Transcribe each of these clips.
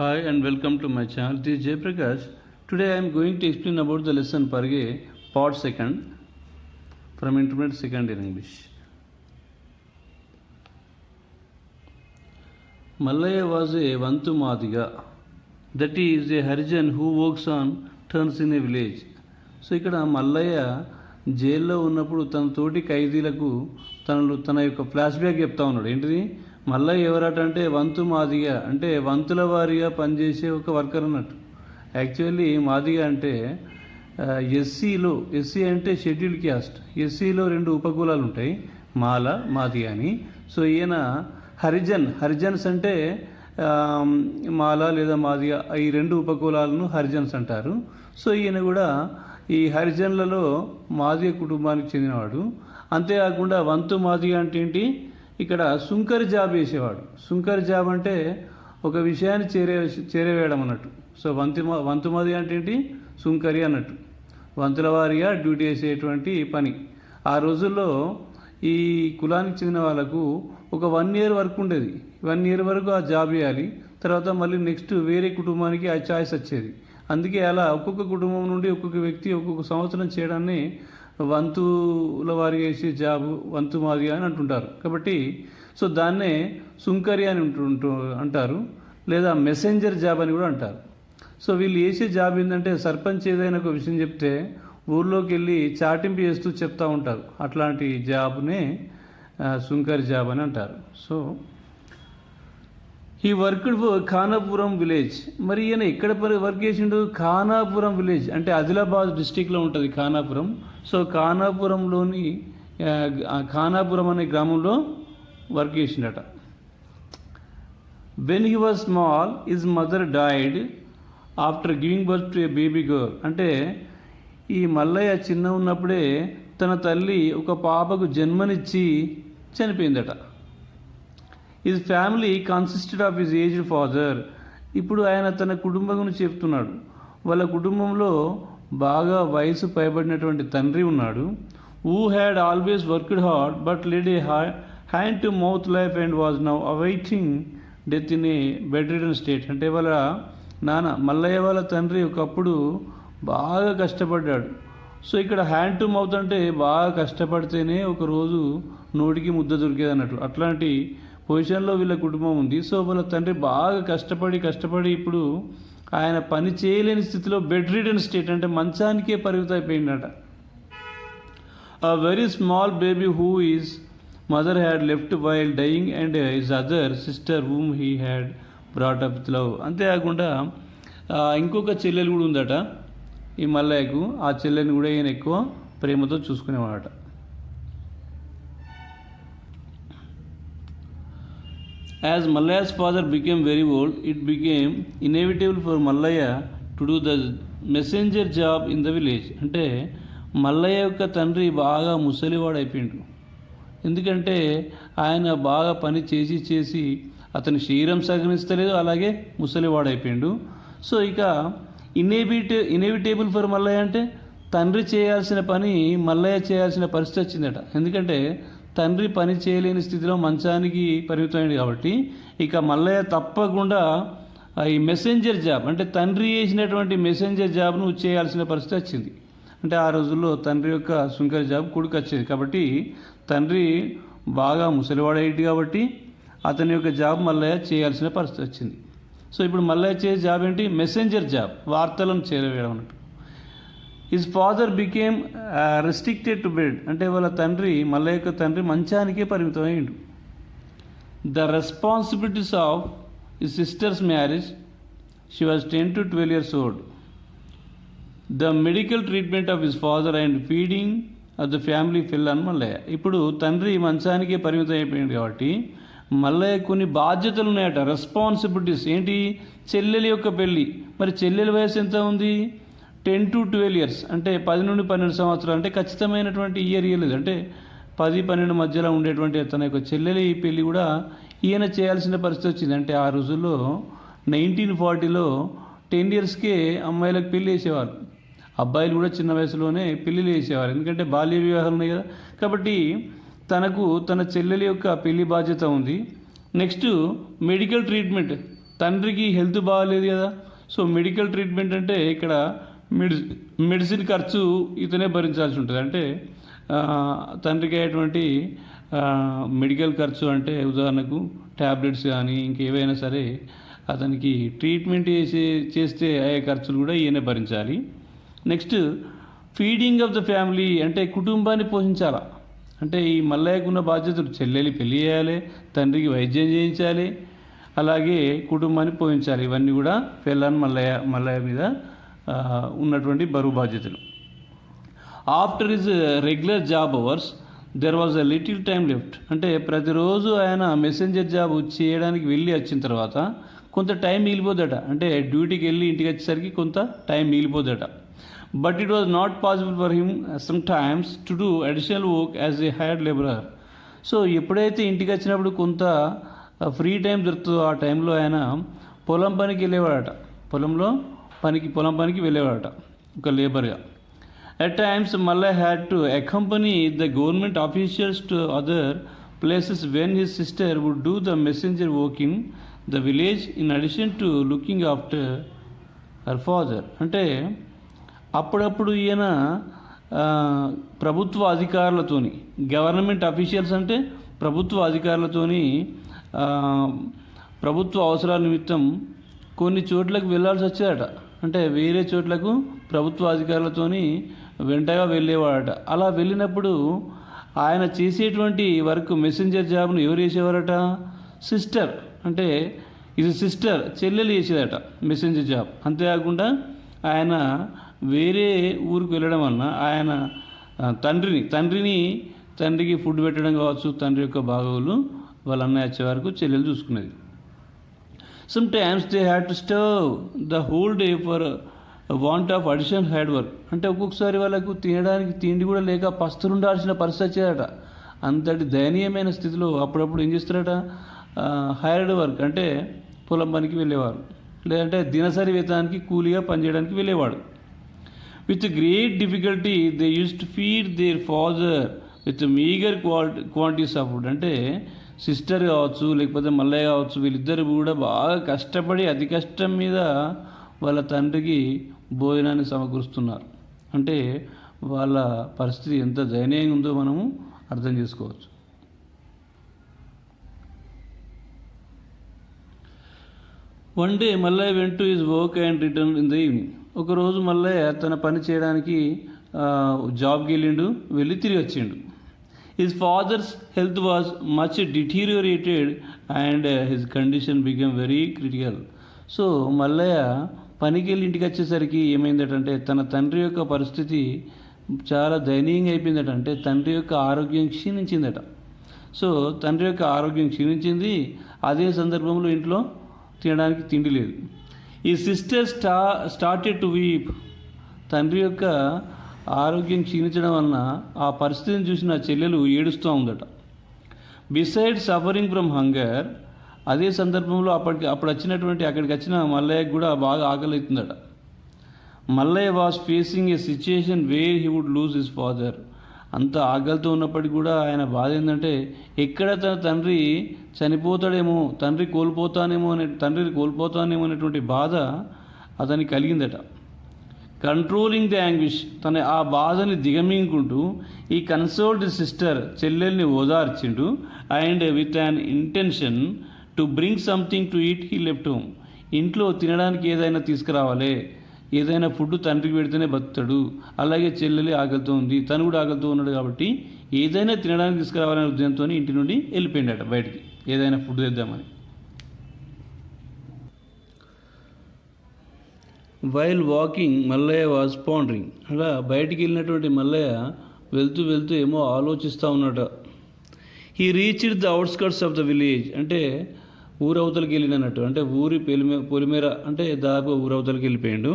Hi and welcome to my channel. This is Jay Prakash. Today I am going to explain about the lesson Parge part second from Intermediate Second in English. Mallaya was a Vantu Madiga, that is a Harijan who works on turns in a village. So ఇక్కడ మల్లయ్య జైల్లో ఉన్నప్పుడు తన తోటి ఖైదీలకు తన యొక్క flash back చెప్తా ఉన్నాడు. ఏంటిది? మల్లయ్య ఎవరట అంటే వంతు మాదిగా, అంటే వంతుల వారిగా పనిచేసే ఒక వర్కర్ అన్నట్టు. యాక్చువల్లీ మాదిగా అంటే ఎస్సీ అంటే షెడ్యూల్డ్ క్యాస్ట్. ఎస్సీలో 2 ఉపకులాలు ఉంటాయి, మాల మాదిగా అని. సో ఈయన హరిజన్స్ అంటే మాల లేదా మాదిగా, ఈ 2 ఉపకులాలను హరిజన్స్ అంటారు. సో ఈయన కూడా ఈ హరిజన్లలో మాదిగ కుటుంబానికి చెందినవాడు. అంతేకాకుండా వంతు మాదిగ అంటే ఏంటి, ఇక్కడ సుంకరి జాబ్ వేసేవాడు. సుంకరి జాబ్ అంటే ఒక విషయాన్ని చేరవేయడం అన్నట్టు. సో వంతు మాదిగ అంటే ఏంటి, సుంకరి అన్నట్టు, వంతుల వారిగా డ్యూటీ చేసేటువంటి పని. ఆ రోజుల్లో ఈ కులానికి చెందిన వాళ్ళకు ఒక 1 year వరకు ఉండేది. 1 year వరకు ఆ జాబ్ చేయాలి, తర్వాత మళ్ళీ నెక్స్ట్ వేరే కుటుంబానికి ఆ ఛాయిస్ వచ్చేది. అందుకే అలా ఒక్కొక్క కుటుంబం నుండి ఒక్కొక్క వ్యక్తి ఒక్కొక్క సంవత్సరం చేయడాన్ని వంతుల వారిగా వేసే జాబు వంతు మాదిగా అని అంటుంటారు. కాబట్టి సో దాన్నే సుంకరి అని అంటారు, లేదా మెసెంజర్ జాబ్ అని కూడా అంటారు. సో వీళ్ళు వేసే జాబ్ ఏంటంటే, సర్పంచ్ ఏదైనా ఒక విషయం చెప్తే ఊర్లోకి వెళ్ళి చాటింపు చేస్తూ చెప్తూ ఉంటారు. అట్లాంటి జాబ్నే సుంకరి జాబ్ అని అంటారు. సో ఈ వర్క్డ్ ఫర్ ఖానాపురం విలేజ్. మరి ఈయన ఎక్కడ వర్క్ చేసిండు? ఖానాపురం విలేజ్ అంటే ఆదిలాబాద్ డిస్టిక్లో ఉంటుంది ఖానాపురం. సో ఖానాపురంలోని ఖానాపురం అనే గ్రామంలో వర్క్ చేసిండట. When he was small his mother died after giving birth to a baby girl. అంటే ఈ మల్లయ్య చిన్న ఉన్నప్పుడే తన తల్లి ఒక పాపకు జన్మనిచ్చి చనిపోయిందట. His family consisted of his aged father. ఇప్పుడు ఆయన తన కుటుంబం గురించి చెప్తున్నాడు. వాళ్ళ కుటుంబంలో బాగా వయసు పైబడినటువంటి తండ్రి ఉన్నాడు. Who had always worked hard but lead a hand to mouth life and was now awaiting death in a bed ridden state. అంటే వాళ్ళ నాన్న మల్లయ్య వాళ్ళ తండ్రి ఒకప్పుడు బాగా కష్టపడ్డాడు. సో ఇక్కడ హ్యాండ్ టు మౌత్ అంటే బాగా కష్టపడితేనే ఒకరోజు నోటికి ముద్ద దొరికేది అన్నట్టు. అట్లాంటి పొజిషన్లో వీళ్ళ కుటుంబం ఉంది. సో వాళ్ళ తండ్రి బాగా కష్టపడి ఇప్పుడు ఆయన పని చేయలేని స్థితిలో బెడ్ రిడన్ స్టేట్ అంటే మంచానికే పరిమితం అయిపోయిందట. A very small baby who his mother had left while dying and his other sister whom he had brought up with love. అంతేకాకుండా ఇంకొక చెల్లెలు కూడా ఉందట ఈ మల్లయ్యకు. ఆ చెల్లెని కూడా ఈయన ఎక్కువ ప్రేమతో చూసుకునేవాడట. As Mallaya's father became very old, it became inevitable for Mallaya to do the messenger job in the village. అంటే మల్లయ్య యొక్క తండ్రి బాగా ముసలివాడు అయిపోయిండు. ఎందుకంటే ఆయన బాగా పని చేసి అతని శరీరం సహకరిస్తలేదు, అలాగే ముసలివాడు అయిపోయిండు. సో ఇక ఇన్ఎవిటేబుల్ ఫర్ మల్లయ్య అంటే తండ్రి చేయాల్సిన పని మల్లయ్య చేయాల్సిన పరిస్థితి వచ్చిందట. ఎందుకంటే తండ్రి పని చేయలేని స్థితిలో మంచానికి పరిమితమైంది కాబట్టి ఇక మల్లయ్య తప్పకుండా ఈ మెసెంజర్ జాబ్ అంటే తండ్రి చేసినటువంటి మెసెంజర్ జాబ్ను చేయాల్సిన పరిస్థితి వచ్చింది. అంటే ఆ రోజుల్లో తండ్రి యొక్క సుంకరి జాబ్ కొడుకు వచ్చేది. కాబట్టి తండ్రి బాగా ముసలివాడేటి కాబట్టి అతని యొక్క జాబ్ మల్లయ్య చేయాల్సిన పరిస్థితి వచ్చింది. సో ఇప్పుడు మల్లయ్య చేసే జాబ్ ఏంటి? మెసెంజర్ జాబ్, వార్తలను చేరవేయడం అన్నట్టు. His father became restricted to bed. అంటే వాళ్ళ తండ్రి మల్లయ్య యొక్క తండ్రి మంచానికే పరిమితమైండు. The responsibilities of his sisters marriage, she was 10 to 12 years old. The medical treatment of his father and feeding of the family fell on Mallaiah. ఇప్పుడు తండ్రి మంచానికే పరిమితం అయిపోయింది కాబట్టి మల్లయ్య కొన్ని బాధ్యతలు ఉన్నాయట, రెస్పాన్సిబిలిటీస్. ఏంటి? చెల్లెలి యొక్క పెళ్ళి. మరి చెల్లెలి వయసు ఎంత ఉంది? 10 to 12 years అంటే 10 నుండి 12 సంవత్సరాలు. అంటే ఖచ్చితమైనటువంటి ఇయర్ ఇయ్యలేదు. అంటే 10-12 మధ్యలో ఉండేటువంటి తన యొక్క చెల్లెలి పెళ్ళి కూడా ఈయన చేయాల్సిన పరిస్థితి వచ్చింది. అంటే ఆ రోజుల్లో 1940లో 10 yearsకే అమ్మాయిలకు పెళ్ళి వేసేవారు, అబ్బాయిలు కూడా చిన్న వయసులోనే పెళ్ళిళ్ళు వేసేవారు. ఎందుకంటే బాల్య వివాహాలు ఉన్నాయి కదా. కాబట్టి తనకు తన చెల్లెలి యొక్క పెళ్లి బాధ్యత ఉంది. నెక్స్ట్ మెడికల్ ట్రీట్మెంట్, తండ్రికి హెల్త్ బాగాలేదు కదా. సో మెడికల్ ట్రీట్మెంట్ అంటే ఇక్కడ మెడిసిన్ ఖర్చు ఇతనే భరించాల్సి ఉంటుంది. అంటే తండ్రికి అయ్యేటువంటి మెడికల్ ఖర్చు అంటే ఉదాహరణకు ట్యాబ్లెట్స్ కానీ ఇంకేవైనా సరే అతనికి ట్రీట్మెంట్ చేస్తే అయ్యే ఖర్చులు కూడా ఈయనే భరించాలి. Next feeding of the family అంటే కుటుంబాన్ని పోషించాలా. అంటే ఈ మల్లయ్యకున్న బాధ్యతలు చెల్లెలి పెళ్లి చేయాలి, తండ్రికి వైద్యం చేయించాలి, అలాగే కుటుంబాన్ని పోషించాలి. ఇవన్నీ కూడా పెళ్ళాన్ మల్లయ్య మీద ఉన్నటువంటి బరువు బాధ్యతలు. After his regular job hours there was a little time left. అంటే ప్రతిరోజు ఆయన మెసెంజర్ జాబ్ చేయడానికి వెళ్ళి వచ్చిన తర్వాత కొంత టైం మిగిలిపోద్దట. అంటే డ్యూటీకి వెళ్ళి ఇంటికి వచ్చేసరికి కొంత టైం మిగిలిపోద్దట. But it was not possible for him some times to do additional work as a hired labourer. So ఎప్పుడైతే ఇంటికి వచ్చినప్పుడు కొంత ఫ్రీ టైం దొరుకుతుందో ఆ టైంలో ఆయన పొలం పనికి వెళ్ళేవాడట. పొలం పనికి వెళ్ళేవాడట ఒక లేబర్గా. At times, Mallaya had to accompany the government officials to other places when his sister would do the messenger work in the village in addition to looking after her father. అంటే అప్పుడప్పుడు ఈయన ప్రభుత్వ అధికారులతోని, గవర్నమెంట్ అఫీషియల్స్ అంటే ప్రభుత్వ అధికారులతోని ప్రభుత్వ అవసరాల నిమిత్తం కొన్ని చోట్లకు వెళ్ళాల్సి వచ్చేదట. అంటే వేరే చోట్లకు ప్రభుత్వ అధికారులతోని వెంటగా వెళ్ళేవాడట. అలా వెళ్ళినప్పుడు ఆయన చేసేటువంటి వర్క్ మెసెంజర్ జాబ్ను ఎవరు చేసేవారట? సిస్టర్. అంటే ఇది సిస్టర్ చెల్లెలు చేసేదట మెసెంజర్ జాబ్. అంతేకాకుండా ఆయన వేరే ఊరికి వెళ్ళడం వలన ఆయన తండ్రికి ఫుడ్ పెట్టడం కావచ్చు, తండ్రి యొక్క బాగోగులు వాళ్ళ అన్నయ్య వచ్చే వరకు చెల్లెలు చూసుకునేది. Some times they had to stove the whole day for want of additional hard work. అంటే ఒక్కొక్కసారి వాళ్ళకు తినడానికి తిండి కూడా లేక పస్తులుండాల్సిన పరిస్థితి వచ్చేదట. అంతటి దయనీయమైన స్థితిలో అప్పుడప్పుడు ఏం చేస్తారట? హైర్డ్ వర్క్ అంటే పొలం పనికి వెళ్ళేవారు, లేదంటే దినసరి వేతనానికి కూలీగా పనిచేయడానికి వెళ్ళేవాడు. With great difficulty they use to feed there father with meagre quantities of food. అంటే సిస్టర్ కావచ్చు, లేకపోతే మల్లయ్య కావచ్చు, వీళ్ళిద్దరు కూడా బాగా కష్టపడి అతి కష్టం మీద వాళ్ళ తండ్రికి భోజనాన్ని సమకూరుస్తున్నారు. అంటే వాళ్ళ పరిస్థితి ఎంత దయనీయంగా ఉందో మనము అర్థం చేసుకోవచ్చు. One day Mallaiah went to his work and return in the evening. ఒకరోజు మల్లయ్య తన పని చేయడానికి జాబ్కి వెళ్ళి తిరిగి వచ్చిండు. His father's health was much deteriorated and his condition become very critical. So Mallaiah పనికి వెళ్ళి ఇంటికి వచ్చేసరికి ఏమైందటంటే తన తండ్రి యొక్క పరిస్థితి చాలా దయనీయంగా అయిపోయిందట. అంటే తండ్రి యొక్క ఆరోగ్యం క్షీణించిందట. సో తండ్రి యొక్క ఆరోగ్యం క్షీణించింది. అదే సందర్భంలో ఇంట్లో తినడానికి తిండి లేదు. ఈ సిస్టర్ స్టార్టెడ్ టు వీప్. తండ్రి యొక్క ఆరోగ్యం క్షీణించడం వలన ఆ పరిస్థితిని చూసిన చెల్లెలు ఏడుస్తూ ఉందట. బిసైడ్ సఫరింగ్ ఫ్రమ్ హంగర్, అదే సందర్భంలో అప్పుడు అక్కడికి వచ్చిన మల్లయ్యకు కూడా బాగా ఆకలి అవుతుందట. Mallaiah was facing a situation where he would lose his father. అంత ఆకలితో ఉన్నప్పటికీ కూడా ఆయన బాధ ఏంటంటే ఎక్కడ తన తండ్రిని కోల్పోతానేమో అనేటువంటి బాధ అతనికి కలిగిందట. కంట్రోలింగ్ ది యాంగ్విష్, తన ఆ బాధని దిగమింగుకుంటూ ఈ కన్సోల్డ్ సిస్టర్, చెల్లెల్ని ఓదార్చిండు. And with an intention to bring something to eat he left home. ఇంట్లో తినడానికి ఏదైనా తీసుకురావాలి, ఏదైనా ఫుడ్ తండ్రికి పెడితేనే బతుకుతాడు, అలాగే చెల్లెలి ఆకలితో ఉంది, తను కూడా ఆకలితో ఉన్నాడు కాబట్టి ఏదైనా తినడానికి తీసుకురావాలనే ఉద్దేశంతో ఇంటి నుండి వెళ్ళిపోయిందట బయటికి, ఏదైనా ఫుడ్ తెద్దామని. While walking Mallaiah was pondering. అలా బయటికి వెళ్ళినటువంటి మల్లయ్య వెళ్తూ ఏమో ఆలోచిస్తూ ఉన్నాడు. He reached the outskirts of the village. అంటే ఊరవతలకి వెళ్ళినట్టు, అంటే ఊరి పొలిమేర అంటే దాదాపు ఊరవతలకి వెళ్ళిపోయాడు.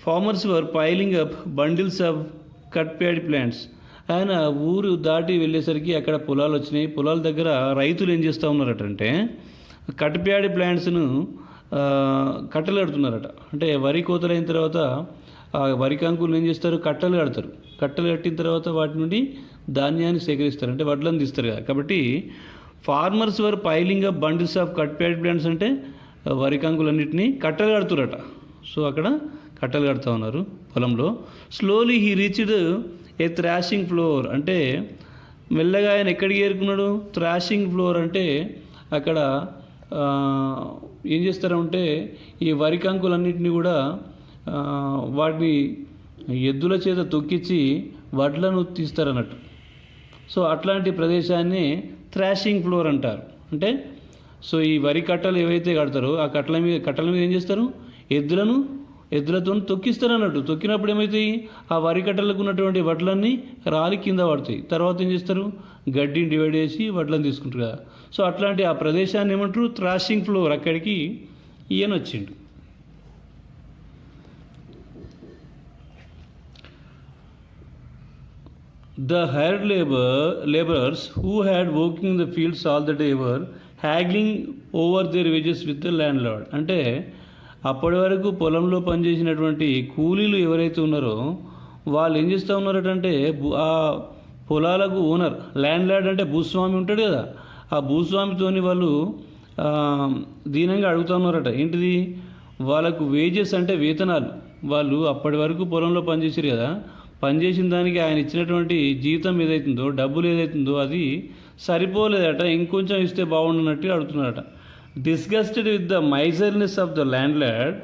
Farmers were piling up bundles of cut pad plants. ఆయన ఊరు దాటి వెళ్ళేసరికి అక్కడ పొలాలు వచ్చినాయి. పొలాల దగ్గర రైతులు ఏం చేస్తూ ఉన్నారటంటే కట్ ప్యాడ్ ప్లాంట్స్ను కట్టెలు కడుతున్నారట. అంటే వరి కోతలైన తర్వాత వరి కంకులు ఏం చేస్తారు? కట్టెలు కడతారు. కట్టెలు కట్టిన తర్వాత వాటి నుండి ధాన్యాన్ని సేకరిస్తారు, అంటే వడ్లను తీస్తారు కదా. కాబట్టి farmers were piling up bundles of cut pad plants అంటే వరి కంకులన్నింటినీ కట్టలు కడుతురట. సో అక్కడ కట్టలు కడుతూ ఉన్నారు పొలంలో. Slowly he reached a threshing floor, అంటే మెల్లగా ఆయన ఎక్కడికి చేరుకున్నాడు? థ్రాషింగ్ ఫ్లోర్ అంటే అక్కడ ఏం చేస్తారంటే ఈ వరి కంకులన్నింటినీ కూడా వాటిని ఎద్దుల చేత తొక్కించి వడ్లను తీస్తారన్నట్టు. సో అట్లాంటి ప్రదేశాన్ని థ్రాషింగ్ ఫ్లోర్ అంటారు. అంటే సో ఈ వరి కట్టలు ఏవైతే కడతారో ఆ కట్టల మీద ఏం చేస్తారు? ఎద్దులతో తొక్కిస్తారు అన్నట్టు. తొక్కినప్పుడు ఏమవుతాయి? ఆ వరి కట్టలకు ఉన్నటువంటి వడ్లన్నీ రాలి కింద పడతాయి. తర్వాత ఏం చేస్తారు? గడ్డిని డివైడ్ చేసి వడ్లను తీసుకుంటారు కదా. సో అట్లాంటి ఆ ప్రదేశాన్ని ఏమంటారు? Thrashing floor. అక్కడికి ఈయన వచ్చిండు. The hired laborers who had working in the fields all the day were haggling over their wages with the landlord. అంటే అప్పటి వరకు పొలంలో పనిచేసినటువంటి కూలీలు ఎవరైతే ఉన్నారో వాళ్ళు ఏం చేస్తూ ఉన్నారటంటే ఆ పొలాలకు ఓనర్, ల్యాండ్ లార్డ్ అంటే భూస్వామి ఉంటాడు కదా, ఆ భూస్వామితోని వాళ్ళు దీనంగా అడుగుతూ ఉన్నారట. ఏంటిది? వాళ్ళకు వేజెస్ అంటే వేతనాలు. వాళ్ళు అప్పటి వరకు పొలంలో పనిచేసారు కదా, పనిచేసిన దానికి ఆయన ఇచ్చినటువంటి జీతం ఏదైతుందో, డబ్బులు ఏదైతుందో అది సరిపోలేదట, ఇంకొంచెం ఇస్తే బాగుండున్నట్టుగా అడుగుతున్నారట. Disgusted with the miserliness of the land lord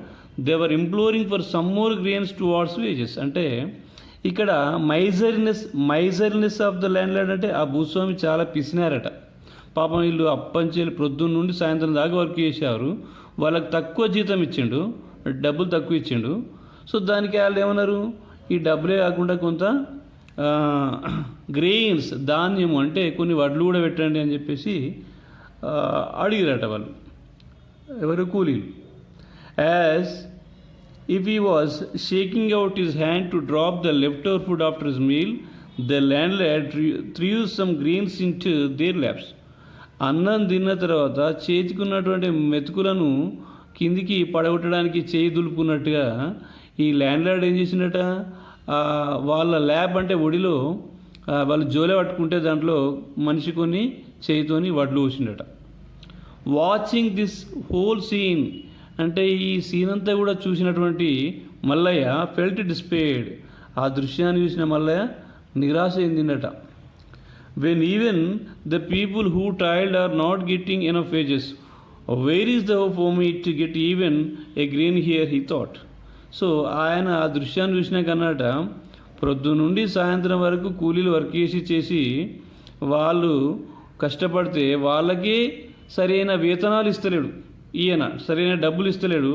they were imploring for some more grains towards wages. అంటే ఇక్కడ miserliness of the land lord అంటే ఆ భూస్వామి చాలా పిసినారట. పాపం వీళ్ళు అప్పంచేలు ప్రొద్దున్న నుండి సాయంత్రం దాకా వర్క్ చేశారు, వాళ్ళకి తక్కువ జీతం ఇచ్చిండు, డబ్బులు తక్కువ ఇచ్చిండు. సో దానికి వాళ్ళు ఏమన్నారు? ఈ డబ్బులే కాకుండా కొంత గ్రెయిన్స్, ధాన్యము అంటే కొన్ని వడ్లు కూడా పెట్టండి అని చెప్పేసి అడిగిరట వాళ్ళు, ఎవరు? కూలీలు. As if he was shaking out his hand to drop the left over food after his meal the land lord through some grains in to their labs. అన్నం తిన్న తర్వాత చేతికున్నటువంటి మెతుకులను కిందికి పడగొట్టడానికి చేయి దులుపుకున్నట్టుగా ఈ ల్యాండ్ లార్డ్ ఏం చేసిండట? వాళ్ళ ల్యాబ్ అంటే ఒడిలో వాళ్ళు జోలే పట్టుకుంటే దాంట్లో మనిషి కొన్ని చేయితోని వడ్లు పోసిండట. వాచింగ్ దిస్ హోల్ సీన్, అంటే ఈ సీన్ అంతా కూడా చూసినటువంటి మల్లయ్య ఫెల్ట్ డిస్పేర్డ్. ఆ దృశ్యాన్ని చూసిన మల్లయ్య నిరాశ చెందిండట. When even the people who toiled are not getting enough wages where is the hope for me to get even a grain here he thought. So ఆయన ఆ దృశ్యాన్ని చూసినాక అన్నట, ప్రొద్దు నుండి సాయంత్రం వరకు కూలీలు వర్క్ చేసి వాళ్ళు కష్టపడితే వాళ్ళకే సరైన వేతనాలు ఇస్తలేడు ఈయన, సరైన డబ్బులు ఇస్తలేడు.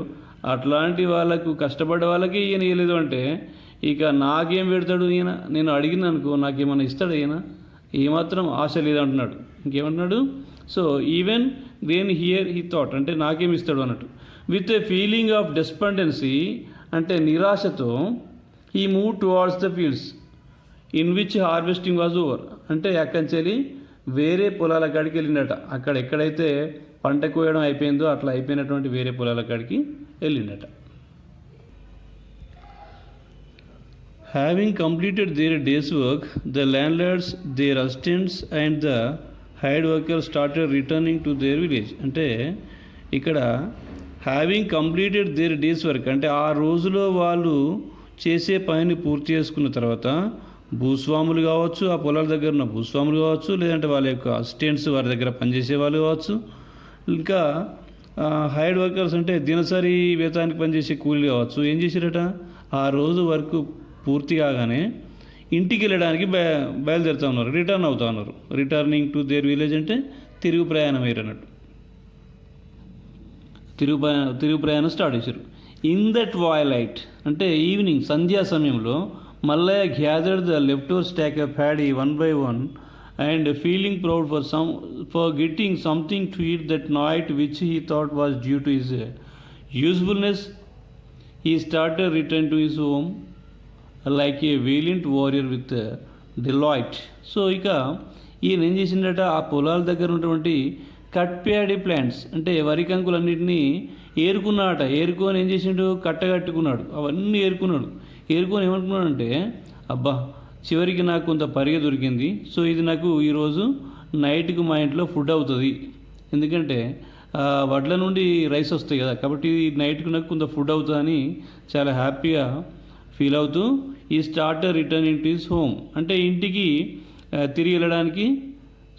అట్లాంటి వాళ్ళకు కష్టపడ్డ వాళ్ళకే ఈయన ఇవ్వలేదు అంటే ఇక నాకేం పెడతాడు ఈయన? నేను అడిగిన అనుకో నాకేమన్నా ఇస్తాడు ఈయన? ఏమాత్రం ఆశ లేదంటున్నాడు. ఇంకేమంటున్నాడు? So even grain here he thought, అంటే నాకేం ఇస్తాడు అన్నట్టు. With a feeling of despondency, అంటే నిరాశతో he move towards the fields in which harvesting was over. అంటే అక్కడి నుంచి వేరే పొలాల కాడికి వెళ్ళిండట. అక్కడ ఎక్కడైతే పంట కోయడం అయిపోయిందో అట్లా అయిపోయినటువంటి వేరే పొలాల కాడికి వెళ్ళిండట. Having completed their day's work the landlords, their assistants and the hired worker started returning to their village. అంటే ఇక్కడ having completed their day's work అంటే ఆ రోజులో వాళ్ళు చేసే పనిని పూర్తి చేసుకున్న తర్వాత భూస్వాములు కావచ్చు, ఆ పొలాల దగ్గర ఉన్న భూస్వాములు కావచ్చు, లేదంటే వాళ్ళ యొక్క అసిస్టెంట్స్ వారి దగ్గర పనిచేసే వాళ్ళు కావచ్చు, ఇంకా హైర్డ్ వర్కర్స్ అంటే దినసరి వేతానికి పనిచేసే కూలీలు కావచ్చు, ఏం చేశారట? ఆ రోజు వర్క్ పూర్తి కాగానే ఇంటికి వెళ్ళడానికి బయలుదేరుతూ ఉన్నారు, రిటర్న్ అవుతూ ఉన్నారు. రిటర్నింగ్ టు దేర్ విలేజ్ అంటే తిరుగు ప్రయాణం అయ్యారన్నట్టు. తిరుగు ప్రయాణం స్టార్ట్ చేశారు. ఇన్ ద ట్వైలైట్ అంటే ఈవినింగ్, సంధ్యా సమయంలో Mallayya gathered the leftover stock of paddy one by one and feeling proud for getting something to eat that night which he thought was due to his usefulness he started return to his home like a valiant warrior with delight. So ఇక ఈయన ఏం చేసిండట? ఆ పొలాల దగ్గర ఉన్నటువంటి cut paddy plants అంటే వరి కంకులన్నింటినీ ఏరుకున్నాడట. ఏరుకొని ఏం చేసిండు? కట్టగట్టుకున్నాడు. అవన్నీ ఏరుకొని ఏమనుకున్నాడంటే, అబ్బా చివరికి నాకు కొంత పరిగె దొరికింది, సో ఇది నాకు ఈరోజు నైట్కి మా ఇంట్లో ఫుడ్ అవుతుంది. ఎందుకంటే వడ్ల నుండి రైస్ వస్తాయి కదా, కాబట్టి నైట్కి నాకు కొంత ఫుడ్ అవుతుందని చాలా హ్యాపీగా ఫీల్ అవుతూ ఈ starter return in to his home, అంటే ఇంటికి తిరిగి వెళ్ళడానికి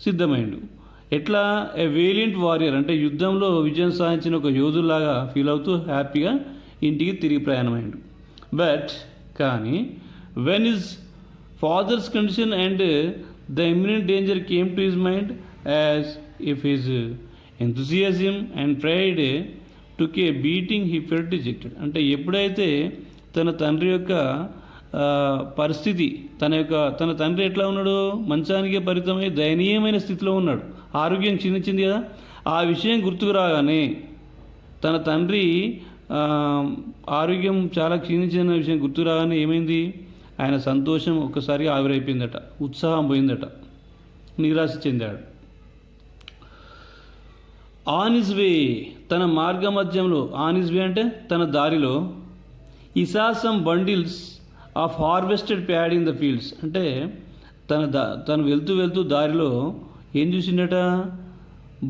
సిద్ధమైండు. ఎట్లా ఏ వేలియంట్ వారియర్, అంటే యుద్ధంలో విజయం సాధించిన ఒక యోధుల్లాగా ఫీల్ అవుతూ హ్యాపీగా ఇంటికి తిరిగి ప్రయాణమైండు. బట్ కానీ when his father's condition and the imminent danger came to his mind as if his enthusiasm and pride took a beating he felt rejected. అంటే ఎప్పుడైతే తన తండ్రి యొక్క పరిస్థితి, తన తండ్రి ఎట్లా ఉన్నాడు, మంచానికి పరిమితమై దయనీయమైన స్థితిలో ఉన్నాడు, ఆరోగ్యం క్షీణించింది కదా, ఆ విషయం గుర్తుకు రాగానే తన తండ్రి ఆరోగ్యం చాలా క్షీణించిన విషయం గుర్తుకు రాగానే ఏమైంది, ఆయన సంతోషం ఒక్కసారిగా ఆవిరైపోయిందట, ఉత్సాహం పోయిందట, నిరాశ చెందాడు. ఆన్ హిజ్ వే, తన మార్గ మధ్యంలో, ఆన్ హిజ్ వే అంటే తన దారిలో, he saw some bundles of harvested paddy in the fields, అంటే తను వెళ్తూ దారిలో ఏం చూసిండట,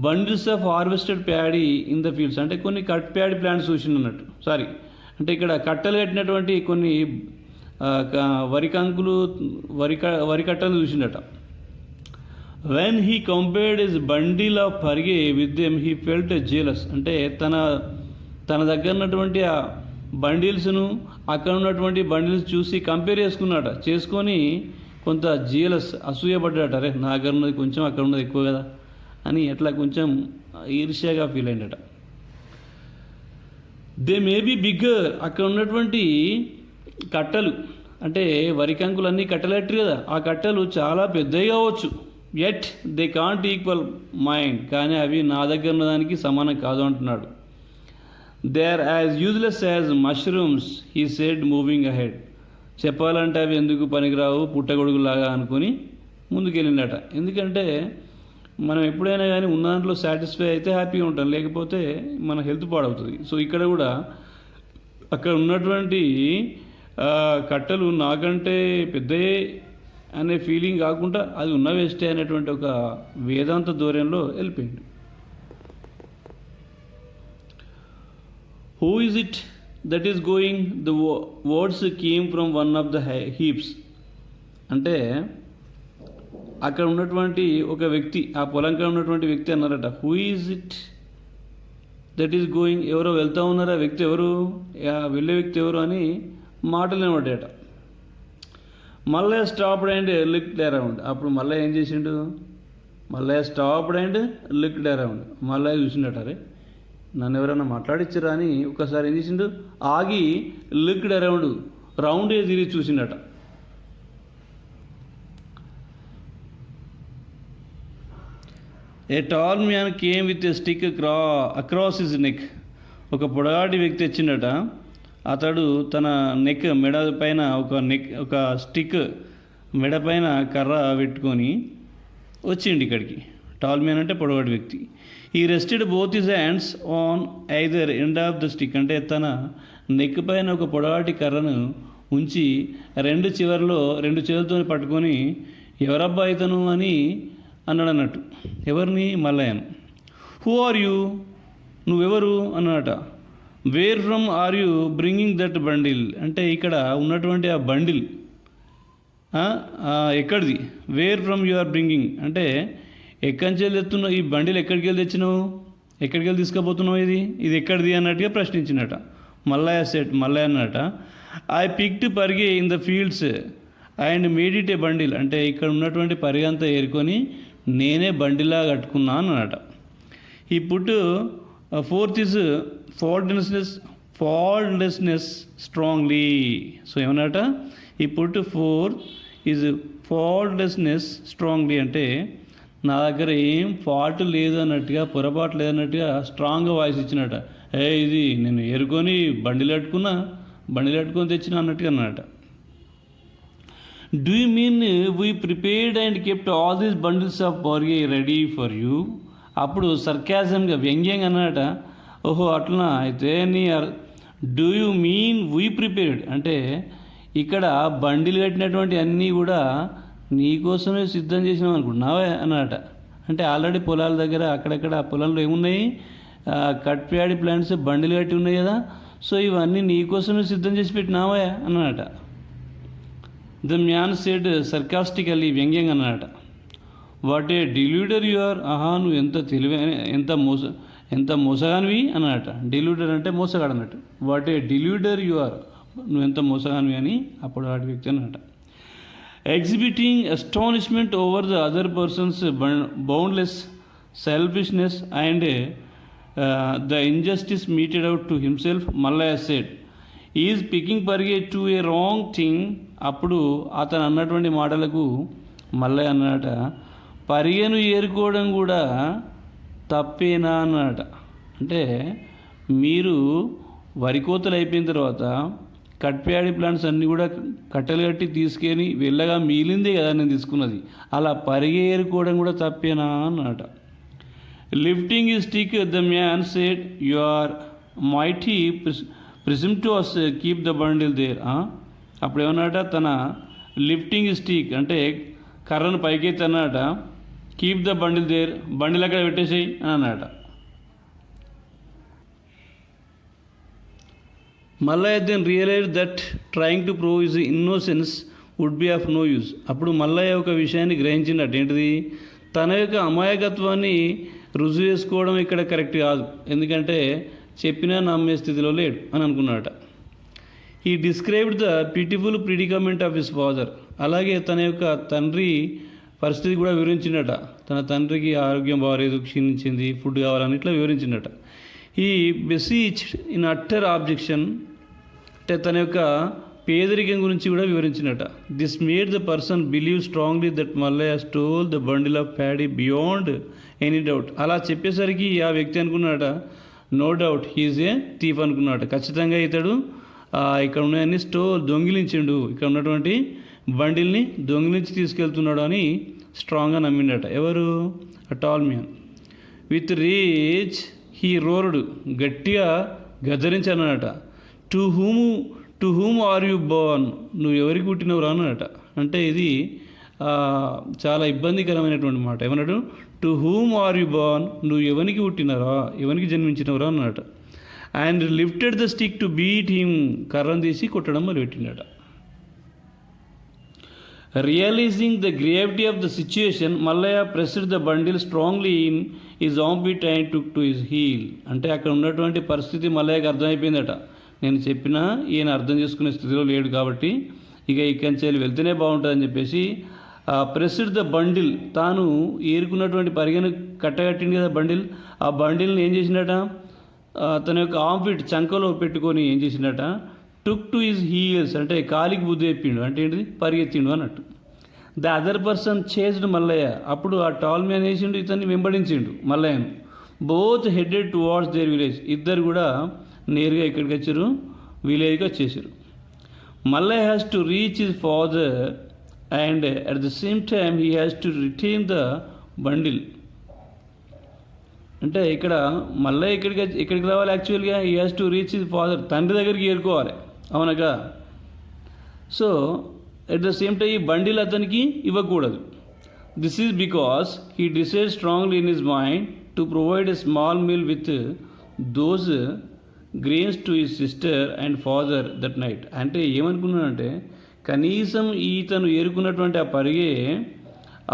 bundles of harvested paddy in the fields, అంటే కొన్ని కట్ ప్యాడీ ప్లాంట్స్ చూసిండన్నట్టు, సారీ అంటే ఇక్కడ కట్టలు కట్టినటువంటి కొన్ని వరి కట్టలు చూసిండట. When he compared his bundle of parige with them he felt jealous, అంటే తన దగ్గర ఉన్నటువంటి ఆ బండిల్స్ను అక్కడ ఉన్నటువంటి బండిల్స్ చూసి కంపేర్ చేసుకొని కొంత జీలస్, అసూయపడ్డాట, అరే నా దగ్గర ఉన్నది కొంచెం అక్కడ ఉన్నది ఎక్కువ కదా అని అట్లా కొంచెం ఈర్ష్యగా ఫీల్ అయిందట. దే మే బీ బిగ్గర్, అక్కడ ఉన్నటువంటి కట్టలు అంటే వరి కంకులు అన్నీ కట్టలు కట్టరు కదా, ఆ కట్టలు చాలా పెద్దవి కావచ్చు, yet they can't equal mine, కానీ అవి నా దగ్గర ఉన్నదానికి సమానం కాదు అంటున్నాడు. They are as useless as mushrooms he said moving ahead, చెప్పాలంటే అవి ఎందుకు పనికిరావు పుట్టగొడుగులాగా అనుకుని ముందుకెళ్ళిండట. ఎందుకంటే మనం ఎప్పుడైనా కానీ ఉన్న దాంట్లో సాటిస్ఫై అయితే హ్యాపీగా ఉంటాం, లేకపోతే మన హెల్త్ పాడవుతుంది. సో ఇక్కడ కూడా అక్కడ ఉన్నటువంటి కట్టలు నాకంటే పెద్దయే అనే ఫీలింగ్ కాకుండా అది ఉన్న వేస్టే అనేటువంటి ఒక వేదాంత ధోరణిలో వెళ్ళిపోయింది. Who is it that is going, the words came from one of the heaps, అంటే అక్కడ ఉన్నటువంటి ఒక వ్యక్తి, ఆ పొలంలో ఉన్నటువంటి వ్యక్తి అన్నారట, who is it that is going, ఎవరో వెళ్తూ ఉన్నారా, వ్యక్తి ఎవరు, వెళ్ళే వ్యక్తి ఎవరు అని మాటలు వినబడ్డాయట. మళ్ళీ స్టాప్డ్ అండ్ లుక్డ్ అరౌండ్, అప్పుడు మళ్ళీ ఏం చేసిండు, మళ్ళీ స్టాప్డ్ అండ్ లుక్డ్ అరౌండ్, మళ్ళీ చూసిండట, అరే నన్ను ఎవరైనా మాట్లాడిచ్చారా అని ఒకసారి ఏం చేసిండు, ఆగి లుక్డ్ అరౌండ్, రౌండ్ తిరిగి చూసిండట. A tall man came with a stick across his neck, ఒక పొడగాటి వ్యక్తి వచ్చిండట, అతడు తన మెడ పైన ఒక స్టిక్ మెడ పైన కర్ర పెట్టుకొని వచ్చిండు ఇక్కడికి. టాల్ మ్యాన్ అంటే పొడవాటి వ్యక్తి. ఈ rested both his hands on either end of the stick, అంటే తన నెక్ పైన ఒక పొడవాటి కర్రను ఉంచి రెండు చేతులతో పట్టుకొని ఎవరబ్బా ఇతను అని అన్నాడు అన్నట్టు. ఎవరిని, మల్లయ్యను. హూ ఆర్ యూ, నువ్వెవరు అన్నట. Where from are you bringing that bundle, అంటే ఇక్కడ ఉన్నటువంటి ఆ బండిల్ ఎక్కడిది, where from you are bringing అంటే ఎక్కడి నుంచి తెస్తున్నావు, ఈ బండిల్ ఎక్కడికి వెళ్ళి తెచ్చినావు, ఎక్కడికి వెళ్ళి తీసుకుపోతున్నావు, ఇది ఎక్కడిది అన్నట్టుగా ప్రశ్నించినట. మల్లయ్య అన్నట, I picked parige in the fields and made it a bundle, అంటే ఇక్కడ ఉన్నటువంటి పరిగె అంతా ఏరుకొని నేనే బండిలా కట్టుకున్నాను అన్నట. ఈ పుట్టు ఫోర్త్ ఇస్ ఫాల్ట్లెస్నెస్ స్ట్రాంగ్లీ, సో ఏమన్నట, ఈ పుట్టు ఫోర్త్ ఈజ్ ఫాల్ట్లెస్నెస్ స్ట్రాంగ్లీ, అంటే నా దగ్గర ఏం ఫాల్ట్ లేదు అన్నట్టుగా, పొరపాటు లేదన్నట్టుగా స్ట్రాంగ్గా వాయిస్ ఇచ్చినట. ఇది నేను ఏరుకొని బండిలు కట్టుకొని తెచ్చిన అన్నట్టుగా అన్నట. Do you mean we prepared and kept all these bundles of parige ready for you, అప్పుడు సర్కాజంగా వ్యంగ్యంగా అన్నట. ఓహో అట్లా అయితే do you mean we prepared, అంటే ఇక్కడ బండిలు కట్టినటువంటి అన్నీ కూడా నీకోసమే సిద్ధం చేసినాం అనుకుంటున్నావా అన్నట. అంటే ఆల్రెడీ పొలాల దగ్గర అక్కడక్కడ పొలంలో ఏమున్నాయి, కట్ ప్యాడీ ప్లాంట్స్ బండిలు కట్టి ఉన్నాయి కదా, సో ఇవన్నీ నీకోసమే సిద్ధం చేసి పెట్టినావా అన్నమాట. ద మ్యాన్ సెడ్ సర్కాస్టికల్లీ, వ్యంగ్యంగా అన్నమాట. వాట్ ఏ డిల్యూడర్ యు ఆర్, ఆహా నువ్వు ఎంత తెలివైన ఎంత మోసగానివి అన్నమాట. డిల్యూడర్ అంటే మోసగాడు అన్నట్టు. వాట్ ఏ డిల్యూడర్ యు ఆర్, నువ్వు ఎంత మోసగానివి అని అప్పుడు వాటి వ్యక్తి అన్నమాట. Exhibiting astonishment over the other persons boundless selfishness and the injustice meted out to himself, Mallaya said, he is picking Parige to a wrong thing. అప్పుడు అతను అన్నటువంటి మాటలకు మల్లయ్య అన్నట, పరిగెను ఏరుకోవడం కూడా తప్పేనా అన్నట. అంటే మీరు వరి కోతలు అయిపోయిన తర్వాత కట్ప్యాడి ప్లాంట్స్ అన్నీ కూడా కట్టెలు కట్టి తీసుకొని వెళ్ళగా మిగిలిందే కదా నేను తీసుకున్నది, అలా పరిగె ఏరుకోవడం కూడా తప్పేనా అన్నట. Lifting his stick, the man said, you are mighty presumptuous, keep the bundle there. అప్పుడు ఏమన్నాట, తన లిఫ్టింగ్ స్టిక్ అంటే కర్రను పైకెత్తి అన్నట, keep the bundle there, bundle అక్కడ పెట్టేసేయి అని అన్నట. Mallaiah then realise that trying to prove his innocence would be of no use. అప్పుడు మల్లయ్య ఒక విషయాన్ని గ్రహించినట్టు, ఏంటిది, తన యొక్క అమాయకత్వాన్ని రుజువు చేసుకోవడం ఇక్కడ కరెక్ట్ కాదు, ఎందుకంటే చెప్పినా నమ్మే స్థితిలో లేడు అని అనుకున్నాడట. He described the pitiful predicament of his father. అలాగే తన యొక్క తండ్రి పరిస్థితి కూడా వివరించిందట. తన తండ్రికి ఆరోగ్యం బాగాలేదు, క్షీణించింది, ఫుడ్ కావాలని ఇట్లా వివరించిందట. ఈ బెసీచ్డ్ ఇన్ అట్టర్ ఆబ్జెక్షన్, అంటే తన యొక్క పేదరికం గురించి కూడా వివరించినట. This made the person believe strongly that Mallaiah stole the bundle of paddy beyond any doubt. అలా చెప్పేసరికి ఆ వ్యక్తి అనుకున్నాడట, no doubt he is a thief అనుకున్నాడట. ఖచ్చితంగా ఇతడు ఇక్కడ ఉన్నాయని దొంగిలించిండు, ఇక్కడ ఉన్నటువంటి బండిల్ని దొంగిలించి తీసుకెళ్తున్నాడు అని స్ట్రాంగ్గా నమ్మిండట. ఎవరు, tall man. With rage he roared, గట్టిగా గద్దరించానట. To whom are you born, నువ్వు ఎవరికి పుట్టినవురా అన్నట. అంటే ఇది చాలా ఇబ్బందికరమైనటువంటి మాట. ఏమన్నాడు, to whom are you born, నువ్వు ఎవరికి పుట్టినరా, ఎవరికి జన్మించినవరా అన్నట. And lifted the stick to beat him, కర్రను తీసి కొట్టడం మరి పెట్టినట. Realising the gravity of the situation, Mallaiah pressed the bundle strongly in his armpit and took to his heel. అంటే అక్కడ ఉన్నటువంటి పరిస్థితి మల్లయ్యకి అర్థమైపోయిందట. నేను చెప్పినా ఈయన అర్థం చేసుకునే స్థితిలో లేడు కాబట్టి ఇక ఇక్కడి నుంచి వెళ్తేనే బాగుంటుందని చెప్పేసి ప్రెస్డ్ ద బండిల్, తాను ఏరుకున్నటువంటి పరిగెను కట్టగట్టింది కదా బండిల్, ఆ బండిల్ని ఏం చేసినట, తన యొక్క ఆర్మ్‌పిట్ చంకలో పెట్టుకొని ఏం చేసినట, టుక్ టు హిజ్ హీల్స్, అంటే కాలికి బుద్ధి చెప్పిండు, అంటే ఏంటిది, పరిగెత్తిండు అన్నట్టు. The other person chased Mallaiah, అప్పుడు ఆ టాల్ మ్యాన్ వేసిండు, ఇతన్ని వెంబడించిండు మల్లయ్యను. Both headed towards their village, ఇద్దరు కూడా నేరుగా ఇక్కడికి వచ్చారు, విలేజ్కి వచ్చేసారు. Mallaiah has to reach his father and at the same time he has to retain the bundle. అంటే ఇక్కడ మల్లయ్య ఇక్కడికి రావాలి, యాక్చువల్గా he has to reach his father, తండ్రి దగ్గరికి ఏరుకోవాలి అవునగా. So at the same time ఈ బండిల్ అతనికి ఇవ్వకూడదు. This is because he decide strongly in his mind to provide a small meal with those grains to his sister and father that night. అంటే ఏమనుకున్నానంటే, కనీసం ఈతను ఏరుకున్నటువంటి ఆ పరిగే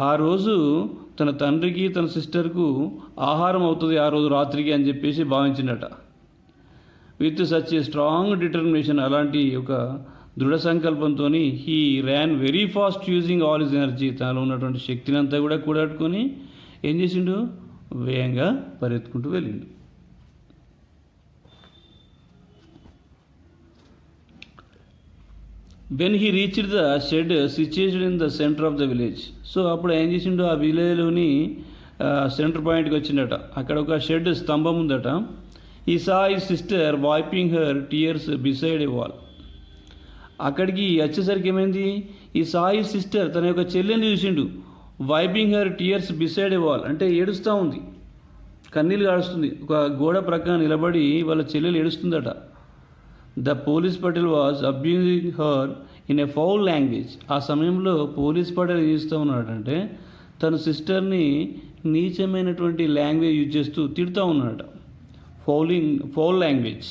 ఆ రోజు తన తండ్రికి తన సిస్టర్కు ఆహారం అవుతుంది ఆ రోజు రాత్రికి అని చెప్పేసి భావించినట. With such a strong determination, అలాంటి ఒక దృఢ సంకల్పంతో he ran very fast using all his energy, తనలో ఉన్నటువంటి శక్తిని అంతా కూడా కూడట్టుకొని ఏం చేసిండు, వేగంగా పరిగెత్తుకుంటూ వెళ్ళిండు. When he reached the shed situated in the centre of the village. So అప్పుడు ఏం చేసిండు, ఆ విలేజ్లోని సెంటర్ పాయింట్కి వచ్చిందట. అక్కడ ఒక షెడ్ స్తంభం ఉందట. He saw his sister wiping her tears beside a wall. అక్కడికి వచ్చేసరికి ఏమైంది, ఈ సా హిజ్ సిస్టర్, తన యొక్క చెల్లెని చూసిండు, wiping her tears beside a wall, అంటే ఏడుస్తూ ఉంది, కన్నీళ్ళు కాడుస్తుంది, ఒక గోడ ప్రక్కన నిలబడి వాళ్ళ చెల్లెలు ఏడుస్తుందట. The police patel was abusing her in a foul language. ఆ సమయంలో పోలీస్ పటేల్ ఏం చేస్తూ ఉన్నాడంటే, తన సిస్టర్ని నీచమైనటువంటి లాంగ్వేజ్ యూజ్ చేస్తూ తిడుతూ ఉన్నాడట. Foul language.